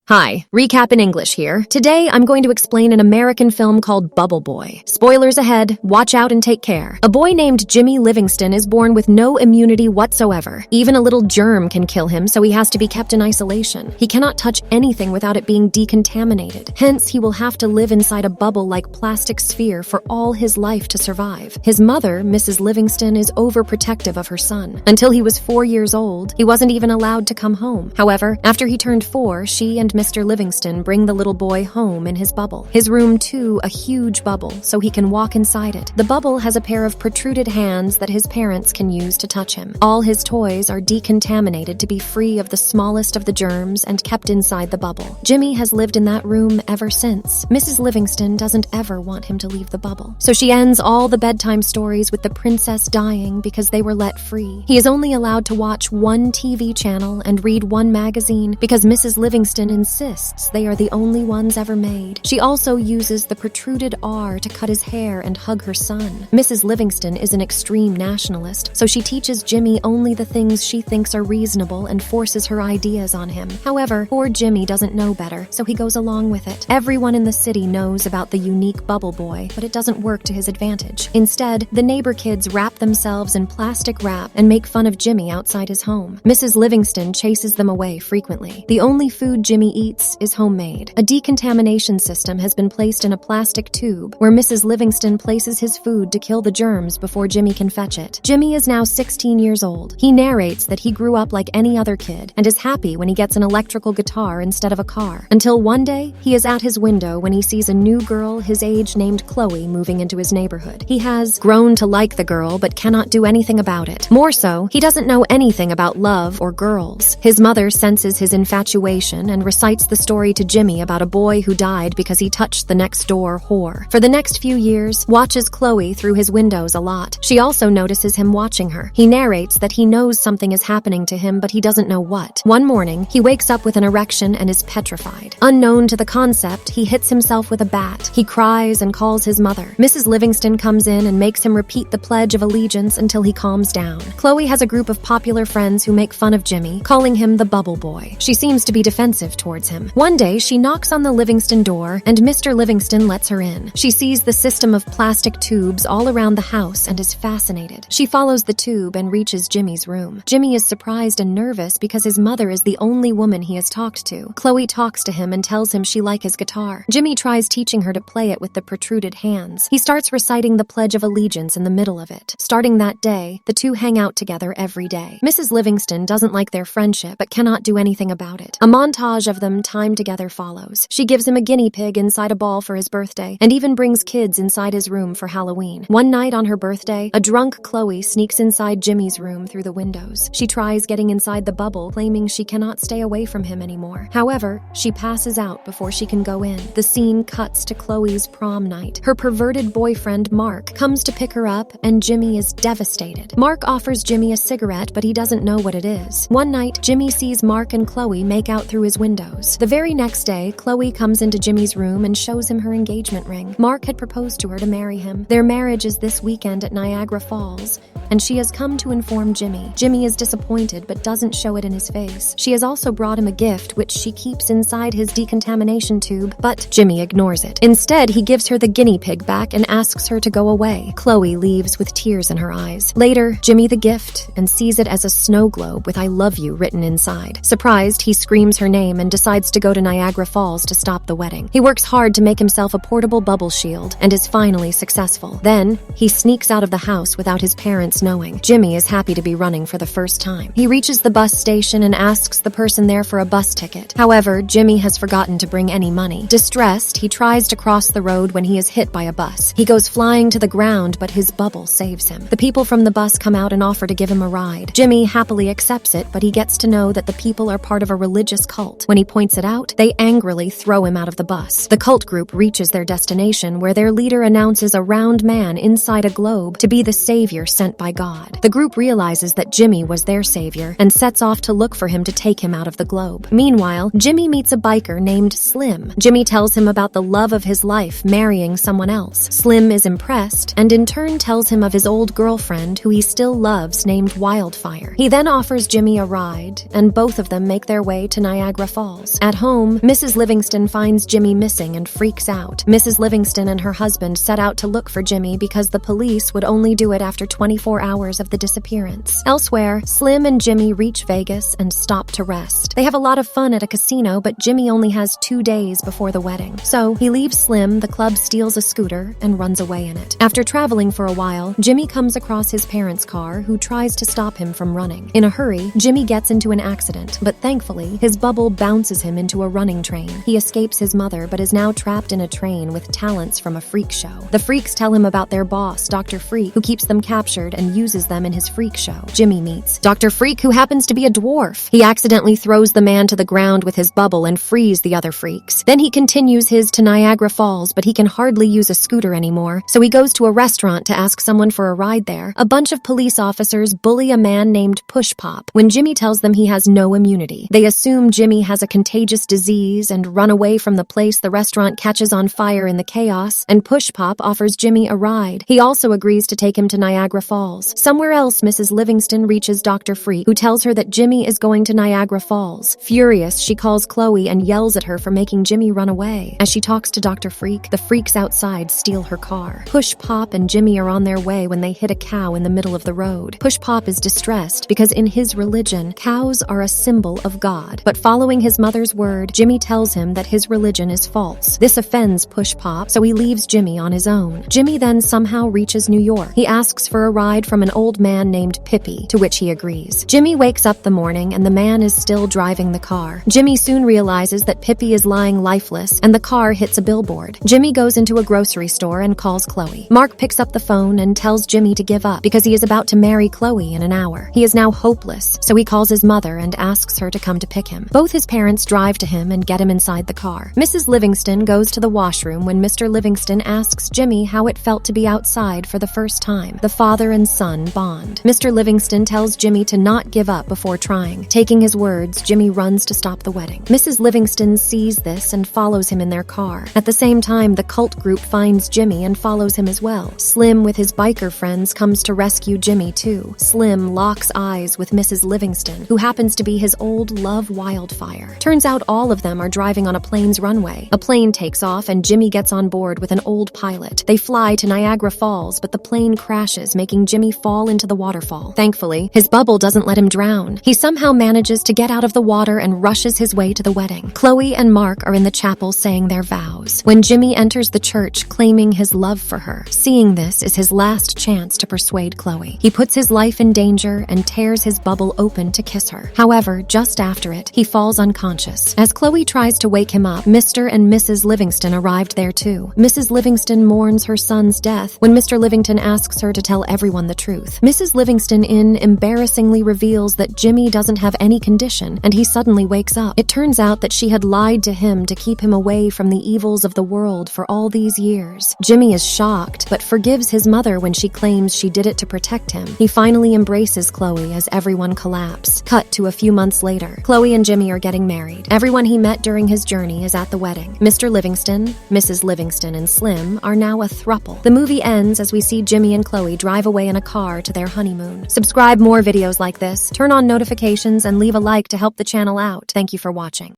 Hi, recap in English here. Today, I'm going to explain an American film called Bubble Boy. Spoilers ahead, watch out and take care. A boy named Jimmy Livingston is born with no immunity whatsoever. Even a little germ can kill him, so he has to be kept in isolation. He cannot touch anything without it being decontaminated. Hence, he will have to live inside a bubble-like plastic sphere for all his life to survive. His mother, Mrs. Livingston, is overprotective of her son. Until he was 4 years old, he wasn't even allowed to come home. However, after he turned 4, she and Mr. Livingston bring the little boy home in his bubble. His room, too, a huge bubble, so he can walk inside it. The bubble has a pair of protruded hands that his parents can use to touch him. All his toys are decontaminated to be free of the smallest of the germs and kept inside the bubble. Jimmy has lived in that room ever since. Mrs. Livingston doesn't ever want him to leave the bubble, so she ends all the bedtime stories with the princess dying because they were let free. He is only allowed to watch one TV channel and read one magazine because Mrs. Livingston insists they are the only ones ever made. She also uses the protruded R to cut his hair and hug her son. Mrs. Livingston is an extreme nationalist, so she teaches Jimmy only the things she thinks are reasonable and forces her ideas on him. However, poor Jimmy doesn't know better, so he goes along with it. Everyone in the city knows about the unique bubble boy, but it doesn't work to his advantage. Instead, the neighbor kids wrap themselves in plastic wrap and make fun of Jimmy outside his home. Mrs. Livingston chases them away frequently. The only food Jimmy eats is homemade. A decontamination system has been placed in a plastic tube where Mrs. Livingston places his food to kill the germs before Jimmy can fetch it. Jimmy is now 16 years old. He narrates that he grew up like any other kid and is happy when he gets an electrical guitar instead of a car. Until one day, he is at his window when he sees a new girl his age named Chloe moving into his neighborhood. He has grown to like the girl but cannot do anything about it. More so, he doesn't know anything about love or girls. His mother senses his infatuation and recites the story to Jimmy about a boy who died because he touched the next door whore. For the next few years, watches Chloe through his windows a lot. She also notices him watching her. He narrates that he knows something is happening to him, but he doesn't know what. One morning, he wakes up with an erection and is petrified. Unknown to the concept, he hits himself with a bat. He cries and calls his mother. Mrs. Livingston comes in and makes him repeat the Pledge of Allegiance until he calms down. Chloe has a group of popular friends who make fun of Jimmy, calling him the Bubble Boy. She seems to be defensive towards him. One day, she knocks on the Livingston door, and Mr. Livingston lets her in. She sees the system of plastic tubes all around the house and is fascinated. She follows the tube and reaches Jimmy's room. Jimmy is surprised and nervous because his mother is the only woman he has talked to. Chloe talks to him and tells him she likes his guitar. Jimmy tries teaching her to play it with the protruded hands. He starts reciting the Pledge of Allegiance in the middle of it. Starting that day, the two hang out together every day. Mrs. Livingston doesn't like their friendship but cannot do anything about it. A montage of them time together follows. She gives him a guinea pig inside a ball for his birthday and even brings kids inside his room for Halloween. One night on her birthday, a drunk Chloe sneaks inside Jimmy's room through the windows. She tries getting inside the bubble, claiming she cannot stay away from him anymore. However, she passes out before she can go in. The scene cuts to Chloe's prom night. Her perverted boyfriend, Mark, comes to pick her up and Jimmy is devastated. Mark offers Jimmy a cigarette, but he doesn't know what it is. One night, Jimmy sees Mark and Chloe make out through his windows. The very next day, Chloe comes into Jimmy's room and shows him her engagement ring. Mark had proposed to her to marry him. Their marriage is this weekend at Niagara Falls, and she has come to inform Jimmy. Jimmy is disappointed but doesn't show it in his face. She has also brought him a gift which she keeps inside his decontamination tube, but Jimmy ignores it. Instead, he gives her the guinea pig back and asks her to go away. Chloe leaves with tears in her eyes. Later, Jimmy the gift and sees it as a snow globe with I love you written inside. Surprised, he screams her name and decides to go to Niagara Falls to stop the wedding. He works hard to make himself a portable bubble shield and is finally successful. Then, he sneaks out of the house without his parents knowing. Jimmy is happy to be running for the first time. He reaches the bus station and asks the person there for a bus ticket. However, Jimmy has forgotten to bring any money. Distressed, he tries to cross the road when he is hit by a bus. He goes flying to the ground, but his bubble saves him. The people from the bus come out and offer to give him a ride. Jimmy happily accepts it, but he gets to know that the people are part of a religious cult. When he points it out, they angrily throw him out of the bus. The cult group reaches their destination where their leader announces a round man inside a globe to be the savior sent by God. The group realizes that Jimmy was their savior and sets off to look for him to take him out of the globe. Meanwhile, Jimmy meets a biker named Slim. Jimmy tells him about the love of his life marrying someone else. Slim is impressed and in turn tells him of his old girlfriend who he still loves named Wildfire. He then offers Jimmy a ride and both of them make their way to Niagara Falls. Falls. At home, Mrs. Livingston finds Jimmy missing and freaks out. Mrs. Livingston and her husband set out to look for Jimmy because the police would only do it after 24 hours of the disappearance. Elsewhere, Slim and Jimmy reach Vegas and stop to rest. They have a lot of fun at a casino, but Jimmy only has 2 days before the wedding. So he leaves Slim, the club steals a scooter, and runs away in it. After traveling for a while, Jimmy comes across his parents' car, who tries to stop him from running. In a hurry, Jimmy gets into an accident, but thankfully, his bubble bounces him into a running train. He escapes his mother, but is now trapped in a train with talents from a freak show. The freaks tell him about their boss, Dr. Freak, who keeps them captured and uses them in his freak show. Jimmy meets Dr. Freak, who happens to be a dwarf. He accidentally throws the man to the ground with his bubble and frees the other freaks. Then he continues his to Niagara Falls, but he can hardly use a scooter anymore, so he goes to a restaurant to ask someone for a ride there. A bunch of police officers bully a man named Push Pop when Jimmy tells them he has no immunity. They assume Jimmy has a contagious disease and run away from the place. The restaurant catches on fire in the chaos, and Push Pop offers Jimmy a ride. He also agrees to take him to Niagara Falls. Somewhere else, Mrs. Livingston reaches Dr. Freak, who tells her that Jimmy is going to Niagara Falls. Furious, she calls Chloe and yells at her for making Jimmy run away. As she talks to Dr. Freak, the freaks outside steal her car. Push Pop and Jimmy are on their way when they hit a cow in the middle of the road. Push Pop is distressed because in his religion, cows are a symbol of God. But following his mother's word, Jimmy tells him that his religion is false. This offends Push Pop, so he leaves Jimmy on his own. Jimmy then somehow reaches New York. He asks for a ride from an old man named Pippi, to which he agrees. Jimmy wakes up the morning and the man is still driving the car. Jimmy soon realizes that Pippi is lying lifeless and the car hits a billboard. Jimmy goes into a grocery store and calls Chloe. Mark picks up the phone and tells Jimmy to give up because he is about to marry Chloe in an hour. He is now hopeless, so he calls his mother and asks her to come to pick him. Both his parents drive to him and get him inside the car. Mrs. Livingston goes to the washroom when Mr. Livingston asks Jimmy how it felt to be outside for the first time. The father and son bond. Mr. Livingston tells Jimmy to not give up before trying. Taking his words, Jimmy runs to stop the wedding. Mrs. Livingston sees this and follows him in their car. At the same time, the cult group finds Jimmy and follows him as well. Slim, with his biker friends, comes to rescue Jimmy too. Slim locks eyes with Mrs. Livingston, who happens to be his old love Wildfire. Turns out all of them are driving on a plane's runway. A plane takes off and Jimmy gets on board with an old pilot. They fly to Niagara Falls, but the plane crashes, making Jimmy fall into the waterfall. Thankfully, his bubble doesn't let him drown. He somehow manages to get out of the water and rushes his way to the wedding. Chloe and Mark are in the chapel saying their vows when Jimmy enters the church claiming his love for her. Seeing this is his last chance to persuade Chloe. He puts his life in danger and tears his bubble open to kiss her. However, just after it, he falls unconscious. As Chloe tries to wake him up, Mr. and Mrs. Livingston arrived there too. Mrs. Livingston mourns her son's death when Mr. Livingston asks her to tell everyone the truth. Mrs. Livingston embarrassingly reveals that Jimmy doesn't have any condition and he suddenly wakes up. It turns out that she had lied to him to keep him away from the evils of the world for all these years. Jimmy is shocked, but forgives his mother when she claims she did it to protect him. He finally embraces Chloe as everyone collapse. Cut to a few months later. Chloe and Jimmy are getting married. Everyone he met during his journey is at the wedding. Mr. Livingston, Mrs. Livingston, and Slim are now a throuple. The movie ends as we see Jimmy and Chloe drive away in a car to their honeymoon. Subscribe more videos like this, turn on notifications, and leave a like to help the channel out. Thank you for watching.